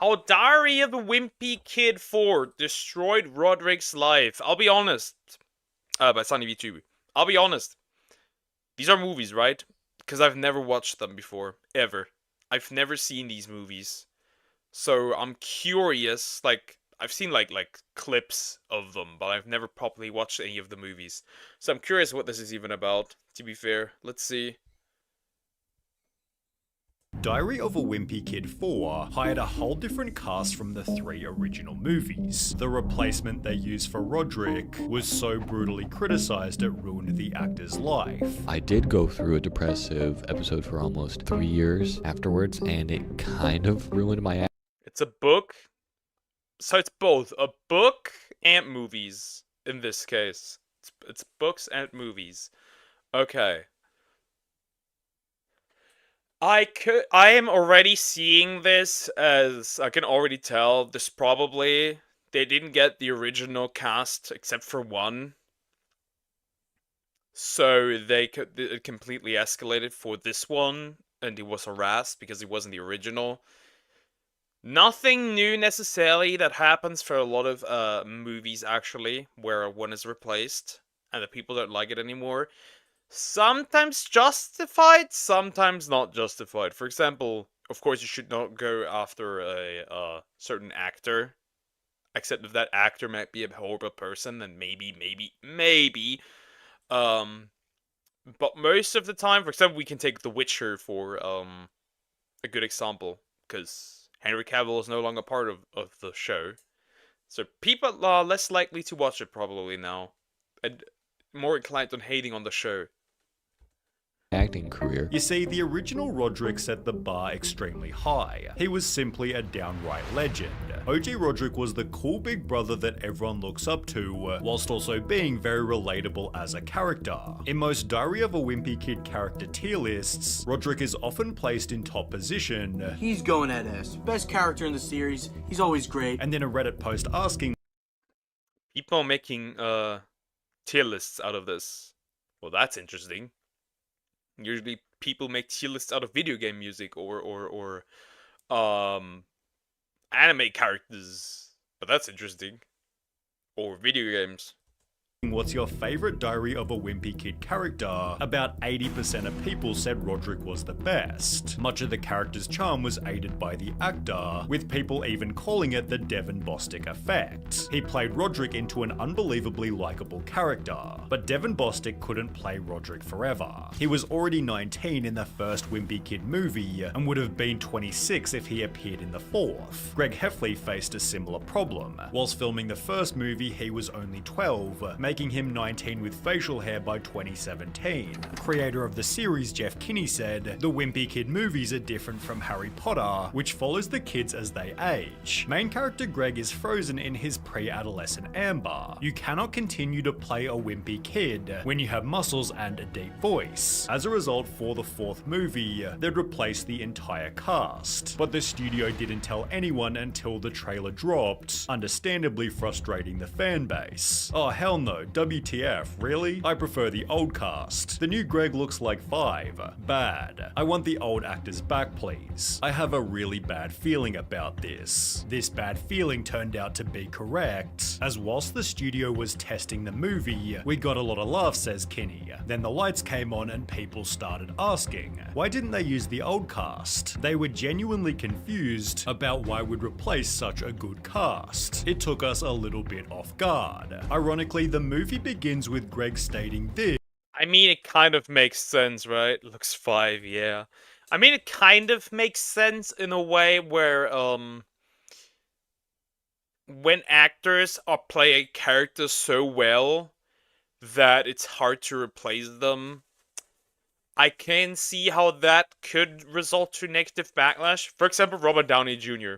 How Diary of a Wimpy Kid 4 destroyed Rodrick's life. I'll be honest. By SunnyV2. I'll be honest. These are movies, right? Because I've never watched them before. Ever. I've never seen these movies. So I'm curious, I've seen like clips of them, but I've never properly watched any of the movies. So I'm curious what this is even about, to be fair. Let's see. Diary of a Wimpy Kid 4 hired a whole different cast from the 3 original movies. The replacement they used for Rodrick was so brutally criticised it ruined the actor's life. I did go through a depressive episode for almost 3 years afterwards, and it kind of ruined my. It's a book. So it's both a book and movies in this case. It's books and movies. Okay. I am already seeing this as I can already tell this probably they didn't get the original cast except for one. So it completely escalated for this one and he was harassed because he wasn't the original. Nothing new necessarily that happens for a lot of movies actually where one is replaced and the people don't like it anymore. Sometimes justified, sometimes not justified. For example, of course, you should not go after a certain actor, except if that actor might be a horrible person, then maybe. But most of the time, for example, we can take The Witcher for a good example, because Henry Cavill is no longer part of the show, so people are less likely to watch it probably now, and more inclined on hating on the show. Acting career. You see, the original Rodrick set the bar extremely high. He was simply a downright legend. OG Rodrick was the cool big brother that everyone looks up to, whilst also being very relatable as a character. In most Diary of a Wimpy Kid character tier lists, Rodrick is often placed in top position. He's going at S. Best character in the series. He's always great. And then a Reddit post asking, People are making tier lists out of this. Well, that's interesting. Usually people make tier lists out of video game music or anime characters. But that's interesting. Or video games. what's your favorite Diary of a Wimpy Kid character? About 80% of people said Rodrick was the best. Much of the character's charm was aided by the actor, with people even calling it the Devin Bostic effect. He played Rodrick into an unbelievably likable character, but Devin Bostic couldn't play Rodrick forever. He was already 19 in the first Wimpy Kid movie, and would have been 26 if he appeared in the fourth. Greg Heffley faced a similar problem. Whilst filming the first movie, he was only 12, making him 19 with facial hair by 2017. Creator of the series Jeff Kinney said, "The Wimpy Kid movies are different from Harry Potter, which follows the kids as they age. Main character Greg is frozen in his pre-adolescent amber. You cannot continue to play a wimpy kid when you have muscles and a deep voice." As a result, for the fourth movie, they'd replace the entire cast. But the studio didn't tell anyone until the trailer dropped, understandably frustrating the fan base. Oh hell no, WTF, really? I prefer the old cast. The new Greg looks like 5. Bad. I want the old actors back, please. I have a really bad feeling about this. This bad feeling turned out to be correct, as whilst the studio was testing the movie, we got a lot of laughs, says Kinney. Then the lights came on and people started asking, why didn't they use the old cast? They were genuinely confused about why we'd replace such a good cast. It took us a little bit off guard. Ironically, the movie begins with Greg stating this. I mean, it kind of makes sense, right? Looks 5, yeah. I mean, it kind of makes sense in a way where, when actors are playing characters so well that it's hard to replace them, I can see how that could result to negative backlash. For example, Robert Downey Jr.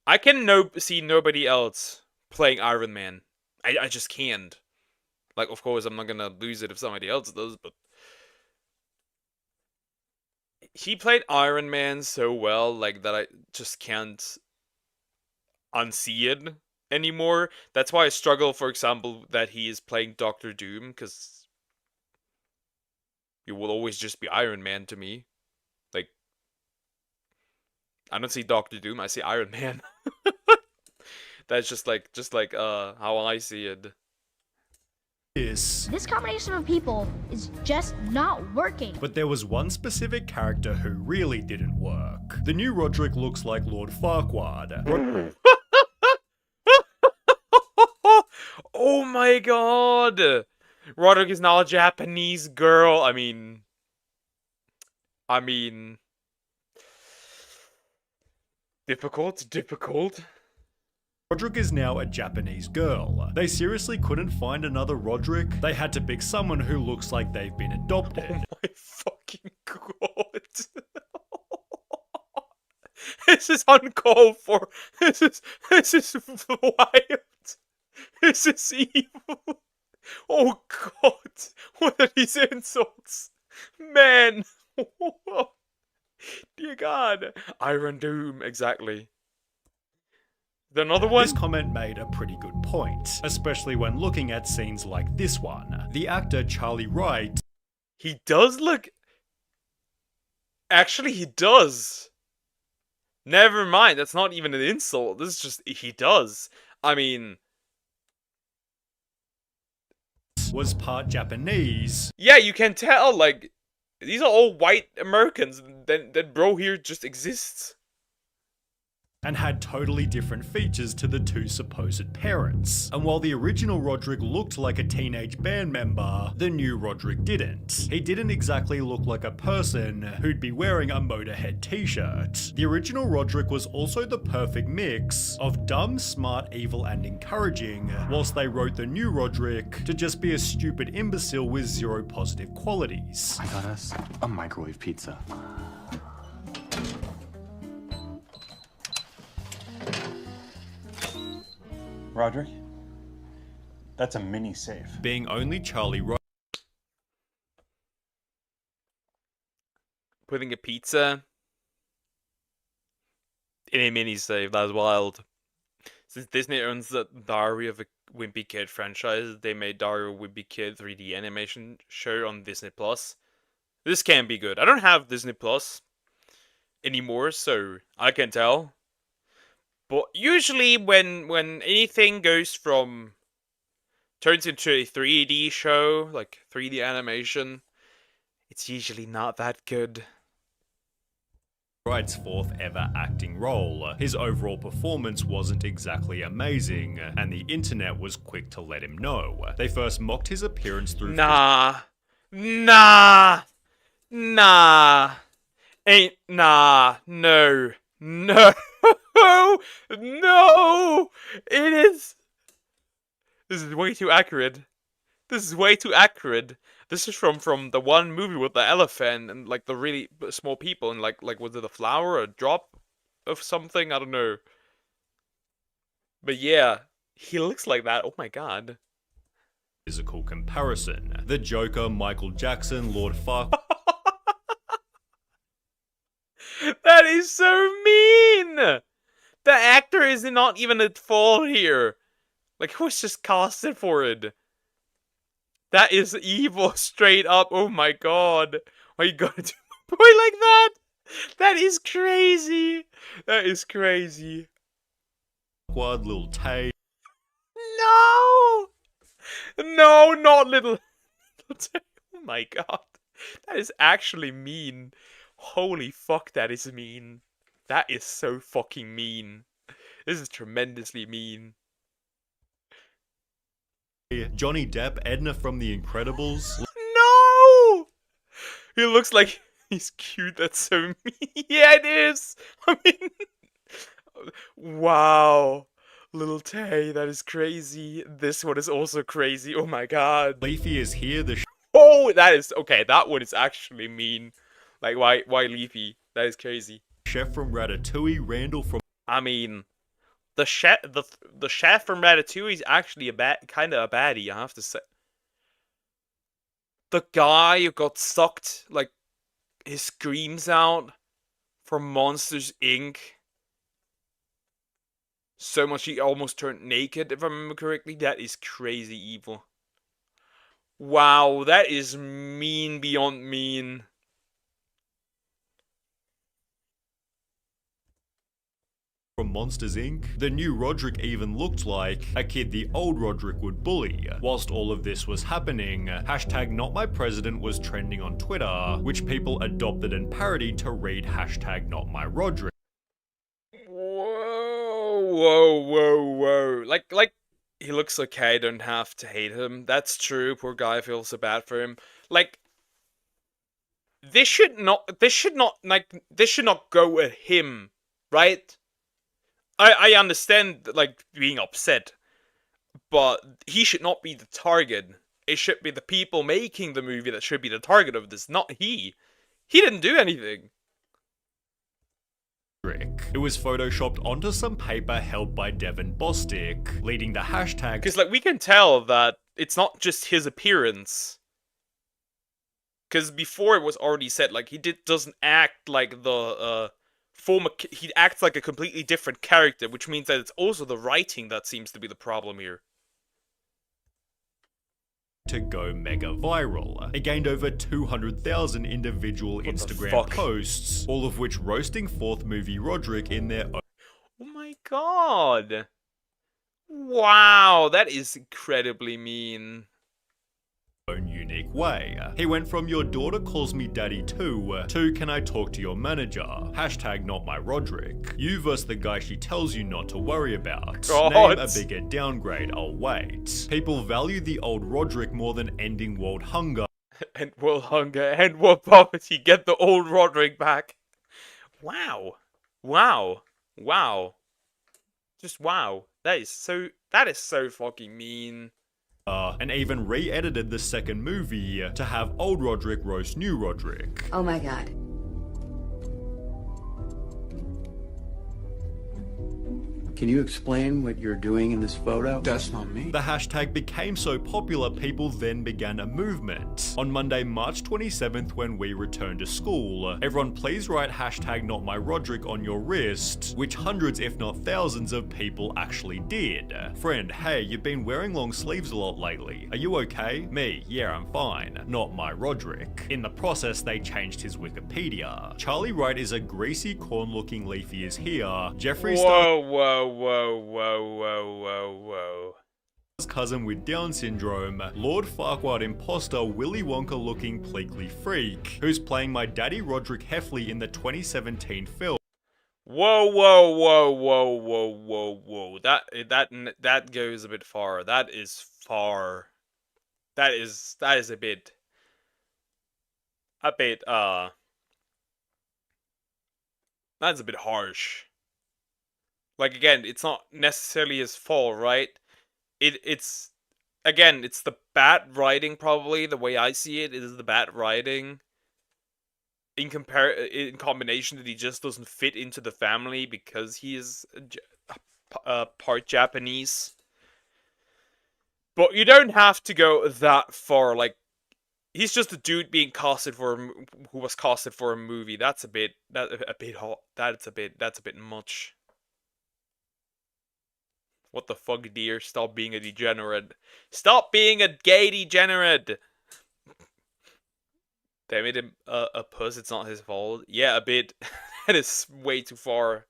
I can see nobody else playing Iron Man. I just can't. Like, of course, I'm not gonna lose it if somebody else does, but he played Iron Man so well, like, that I just can't unsee it anymore. That's why I struggle, for example, that he is playing Doctor Doom, because he will always just be Iron Man to me. Like, I don't see Doctor Doom, I see Iron Man. That's just like how I see it. This combination of people is just not working. But there was one specific character who really didn't work. The new Rodrick looks like Lord Farquaad. Oh my god! Rodrick is now a Japanese girl. I mean, difficult. Rodrick is now a Japanese girl. They seriously couldn't find another Rodrick. They had to pick someone who looks like they've been adopted. Oh my fucking god! This is uncalled for. This is wild. This is evil. Oh god! What are these insults? Man! Dear god! Iron Doom, exactly. Another one? This comment made a pretty good point, especially when looking at scenes like this one. The actor Charlie Wright... He does look... Actually, he does. Never mind, that's not even an insult. This is just... He does. I mean... was part Japanese. Yeah, you can tell, like... These are all white Americans. Then bro here just exists. And had totally different features to the two supposed parents. And while the original Rodrick looked like a teenage band member, the new Rodrick didn't. He didn't exactly look like a person who'd be wearing a Motorhead t-shirt. The original Rodrick was also the perfect mix of dumb, smart, evil, and encouraging, whilst they wrote the new Rodrick to just be a stupid imbecile with zero positive qualities. I got us a microwave pizza. Rodrick, that's a mini safe. Being only Charlie Wright. Putting a pizza in a mini save, that's wild. Since Disney owns the Diary of a Wimpy Kid franchise, they made Diary of a Wimpy Kid 3D animation show on Disney Plus. This can be good. I don't have Disney Plus anymore, so I can tell. But usually when anything goes turns into a 3D show, like 3D animation, it's usually not that good. Wright's fourth ever acting role. His overall performance wasn't exactly amazing, and the internet was quick to let him know. They first mocked his appearance through... Nah. No. No! It is... This is way too accurate. This is from the one movie with the elephant and like the really small people and like was it a flower or a drop of something? I don't know. But yeah, he looks like that. Oh my god. Physical comparison. The Joker, Michael Jackson, Lord Farquaad... That is so mean! The actor is not even at fault here. Like, who was just casted for it? That is evil straight up. Oh my god. Why you gonna do a boy like that? That is crazy. Lil Tay... No! No, not little Tay. Oh my god. That is actually mean. Holy fuck, that is mean. That is so fucking mean. This is tremendously mean. Johnny Depp, Edna from The Incredibles... No! He looks like he's cute, that's so mean. Yeah, it is! I mean... Wow. Little Tay, that is crazy. This one is also crazy. Oh my god. Leafy is here, the... Oh, that is... Okay, that one is actually mean. Like, why Leafy? That is crazy. Chef from Ratatouille, Randall from... I mean, the chef from Ratatouille is actually kind of a baddie, I have to say. The guy who got sucked, like, his screams out from Monsters, Inc. So much he almost turned naked, if I remember correctly. That is crazy evil. Wow, that is mean beyond mean. from Monsters Inc. The new Rodrick even looked like a kid the old Rodrick would bully. Whilst all of this was happening, hashtag not my president was trending on Twitter, which people adopted and parodied to read hashtag not my Rodrick. Whoa. Like, he looks okay, I don't have to hate him. That's true, poor guy, I feel so bad for him. Like, this should not go at him, right? I understand, like, being upset, but he should not be the target. It should be the people making the movie that should be the target of this, not he. He didn't do anything. It was photoshopped onto some paper held by Devin Bostick, leading the hashtag. Because, like, we can tell that it's not just his appearance. Because before it was already said, like, he doesn't act like the former. He acts like a completely different character, which means that it's also the writing that seems to be the problem here. To go mega viral. It gained over 200,000 individual Instagram posts, all of which roasting fourth movie Rodrick in their own. Oh my god! Wow, that is incredibly mean. Own unique way. He went from your daughter calls me daddy to can I talk to your manager? Hashtag not my Rodrick. You versus the guy she tells you not to worry about. God. Name a bigger downgrade, I'll wait. People value the old Rodrick more than ending world hunger. And world hunger and world poverty. Get the old Rodrick back. Wow. Just wow. That is so fucking mean. And even re-edited the second movie to have old Rodrick roast new Rodrick. Oh my god. Can you explain what you're doing in this photo? That's not me. The hashtag became so popular, people then began a movement. On Monday, March 27th, when we returned to school, everyone please write hashtag not my Rodrick on your wrist, which hundreds if not thousands of people actually did. Friend, hey, you've been wearing long sleeves a lot lately. Are you okay? Me, yeah, I'm fine. Not my Rodrick. In the process, they changed his Wikipedia. Charlie Wright is a greasy corn-looking leafy is here. Jeffree Star. Whoa. Cousin with Down syndrome, Lord Farquaad imposter Willy Wonka looking pleekly freak, who's playing my daddy Rodrick Heffley in the 2017 film. Whoa. That goes a bit far. That is far. That is a bit that's a bit harsh. Like, again, it's not necessarily his fault, right? It's the bad writing, probably. The way I see it is the bad writing. In combination that he just doesn't fit into the family because he is part Japanese. But you don't have to go that far. Like, he's just a dude being casted who was casted for a movie. That's a bit hot. That's a bit much. What the fuck, dear? Stop being a degenerate. Stop being a gay degenerate! They made him a puss, it's not his fault. Yeah, a bit. That is way too far.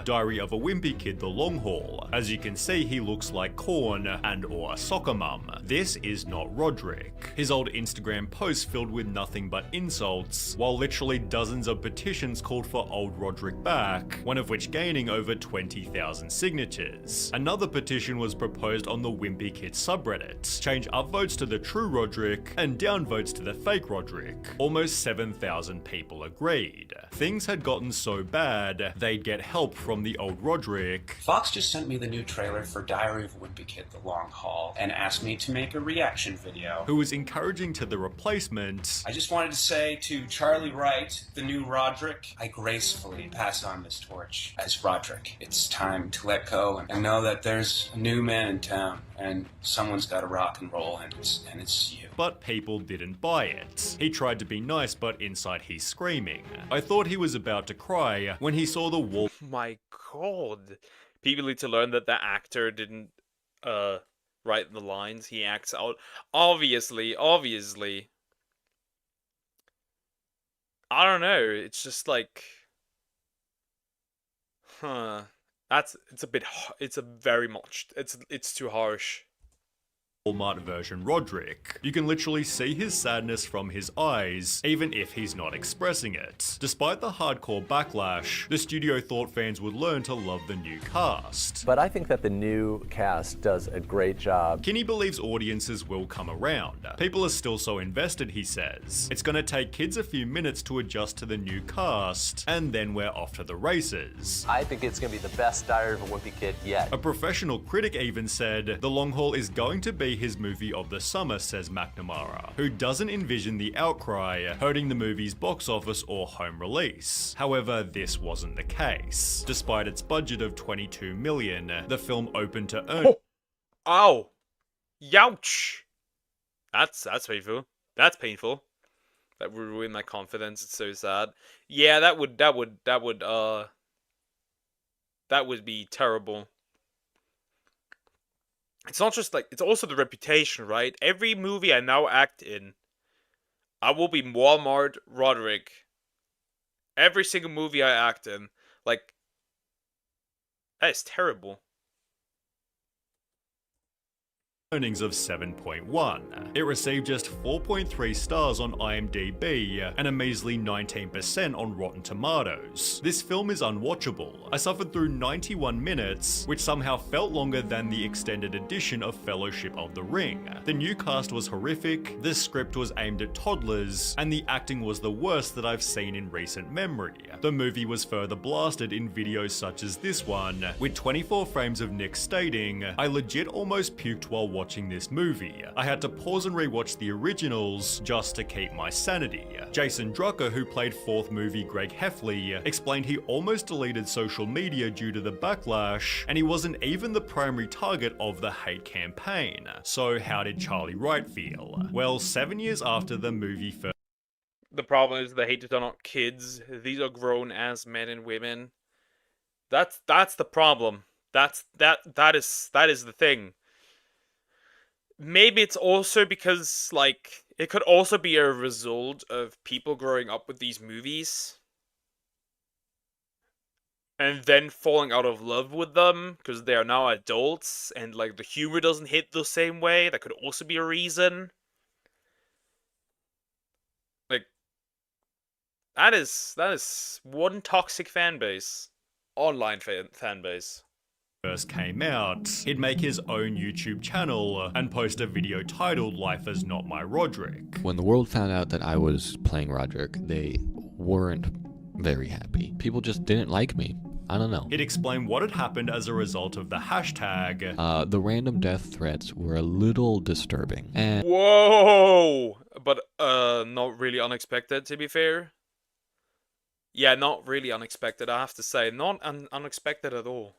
Diary of a Wimpy Kid: The Long Haul. As you can see, he looks like Corn and or a soccer mum. This is not Rodrick. His old Instagram posts filled with nothing but insults, while literally dozens of petitions called for old Rodrick back, one of which gaining over 20,000 signatures. Another petition was proposed on the Wimpy Kid subreddit. Change upvotes to the true Rodrick and downvotes to the fake Rodrick. Almost 7,000 people agreed. Things had gotten so bad, they'd get help from the old Rodrick. Fox just sent me the new trailer for Diary of a Wimpy Kid: The Long Haul and asked me to make a reaction video. Who was encouraging to the replacement. I just wanted to say to Charlie Wright, the new Rodrick, I gracefully pass on this torch as Rodrick. It's time to let go and know that there's a new man in town and someone's got to rock and roll and it's you. But people didn't buy it. He tried to be nice, but inside he's screaming. I thought he was about to cry when he saw the wall. My god. People need to learn that the actor didn't write the lines. He acts out. Obviously. I don't know. It's just like... Huh. It's a bit. It's a very much. It's too harsh. Walmart version Rodrick. You can literally see his sadness from his eyes, even if he's not expressing it. Despite the hardcore backlash, the studio thought fans would learn to love the new cast. But I think that the new cast does a great job. Kinney believes audiences will come around. People are still so invested, he says. It's gonna take kids a few minutes to adjust to the new cast, and then we're off to the races. I think it's gonna be the best Diary of a Wimpy Kid yet. A professional critic even said, the long haul is going to be his movie of the summer, says McNamara, who doesn't envision the outcry hurting the movie's box office or home release. However, this wasn't the case. Despite its budget of $22 million, the film opened to earn— Ow! Youch! That's painful. That's painful. That would ruin my confidence. It's so sad. Yeah, that would be terrible. It's not just like, it's also the reputation, right? Every movie I now act in, I will be Walmart Rodrick. Every single movie I act in. Like, that is terrible. earnings of 7.1. It received just 4.3 stars on IMDb and a measly 19% on Rotten Tomatoes. This film is unwatchable. I suffered through 91 minutes, which somehow felt longer than the extended edition of Fellowship of the Ring. The new cast was horrific, the script was aimed at toddlers, and the acting was the worst that I've seen in recent memory. The movie was further blasted in videos such as this one, with 24 frames of Nick stating, "I legit almost puked while watching this movie. I had to pause and rewatch the originals just to keep my sanity." Jason Drucker, who played fourth movie Greg Heffley, explained he almost deleted social media due to the backlash, and he wasn't even the primary target of the hate campaign. So how did Charlie Wright feel? Well, 7 years after the movie first— The problem is the haters are not kids. These are grown as men and women. That's the problem. That is the thing. Maybe it's also because, like, it could also be a result of people growing up with these movies and then falling out of love with them because they are now adults and, like, the humor doesn't hit the same way. That could also be a reason. Like, that is one toxic fan base. Online fan base. First came out, he'd make his own YouTube channel and post a video titled "Life is Not My Rodrick." When the world found out that I was playing Rodrick, they weren't very happy. People just didn't like me. I don't know. He'd explain what had happened as a result of the hashtag. The random death threats were a little disturbing. And Whoa! But, not really unexpected, to be fair. Yeah, not really unexpected, I have to say. Not unexpected at all.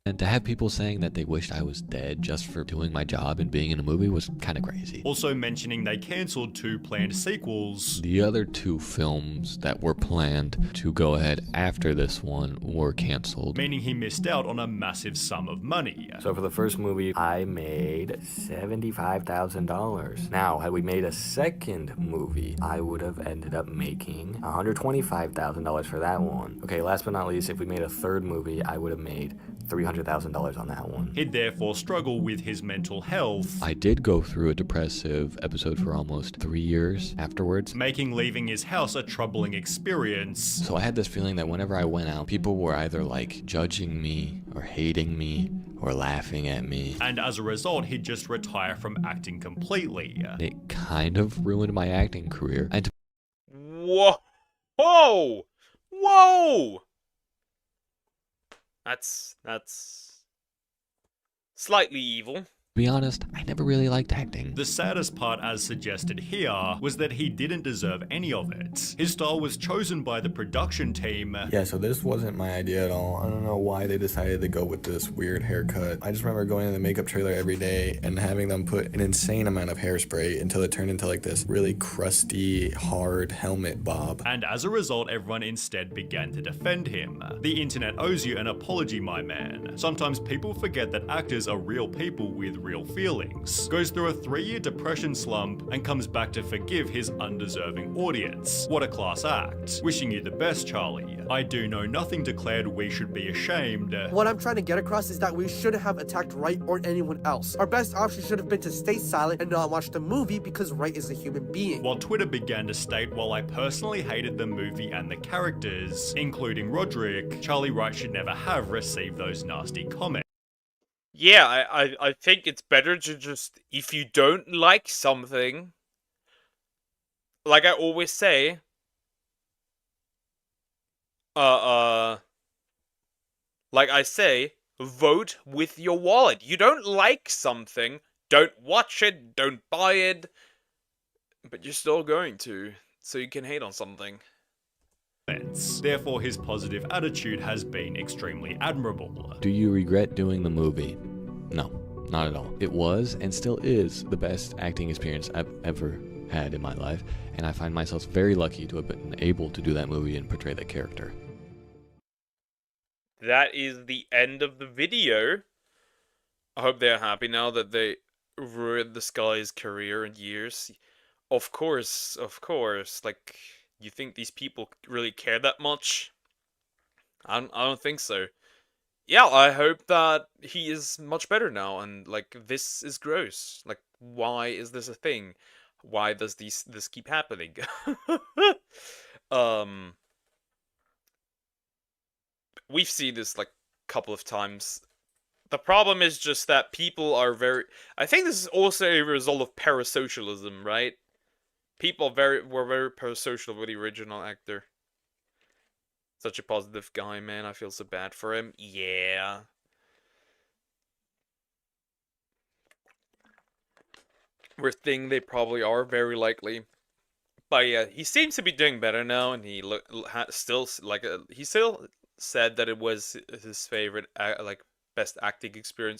And to have people saying that they wished I was dead just for doing my job and being in a movie was kind of crazy. Also mentioning they cancelled 2 planned sequels. The other 2 films that were planned to go ahead after this one were cancelled. Meaning he missed out on a massive sum of money. So for the first movie, I made $75,000. Now, had we made a second movie, I would have ended up making $125,000 for that one. Okay, last but not least, if we made a third movie, I would have made $300,000 on that one. He'd therefore struggle with his mental health. I did go through a depressive episode for almost 3 years afterwards. Making leaving his house a troubling experience. So I had this feeling that whenever I went out, people were either like judging me or hating me or laughing at me. And as a result, he'd just retire from acting completely. It kind of ruined my acting career. And Whoa! Whoa! Whoa! That's slightly evil. to be honest, I never really liked acting. The saddest part, as suggested here, was that he didn't deserve any of it. His style was chosen by the production team. Yeah, so this wasn't my idea at all. I don't know why they decided to go with this weird haircut. I just remember going to the makeup trailer every day and having them put an insane amount of hairspray until it turned into like this really crusty, hard helmet bob. And as a result, everyone instead began to defend him. The internet owes you an apology, my man. Sometimes people forget that actors are real people with real feelings, goes through a 3-year depression slump, and comes back to forgive his undeserving audience. What a class act. Wishing you the best, Charlie. I do know nothing declared we should be ashamed. What I'm trying to get across is that we shouldn't have attacked Wright or anyone else. Our best option should have been to stay silent and not watch the movie because Wright is a human being. While Twitter began to state, while I personally hated the movie and the characters, including Rodrick, Charlie Wright should never have received those nasty comments. Yeah, I think it's better to just, if you don't like something, like I always say, vote with your wallet. You don't like something, don't watch it, don't buy it, but you're still going to, so you can hate on something. Therefore, his positive attitude has been extremely admirable. Do you regret doing the movie? No, not at all. It was and still is the best acting experience I've ever had in my life, and I find myself very lucky to have been able to do that movie and portray that character. That is the end of the video. I hope they're happy now that they ruined this guy's career and years. Of course, like, you think these people really care that much? I don't think so. Yeah, I hope that he is much better now, and, like, this is gross. Like, why is this a thing? Why does this keep happening? We've seen this, like, a couple of times. The problem is just that people are very... I think this is also a result of parasocialism, right? People were very parasocial with the original actor. Such a positive guy, man. I feel so bad for him. Yeah. We're thinking they probably are, very likely. But yeah, he seems to be doing better now, and he still said that it was his favorite, like, best acting experience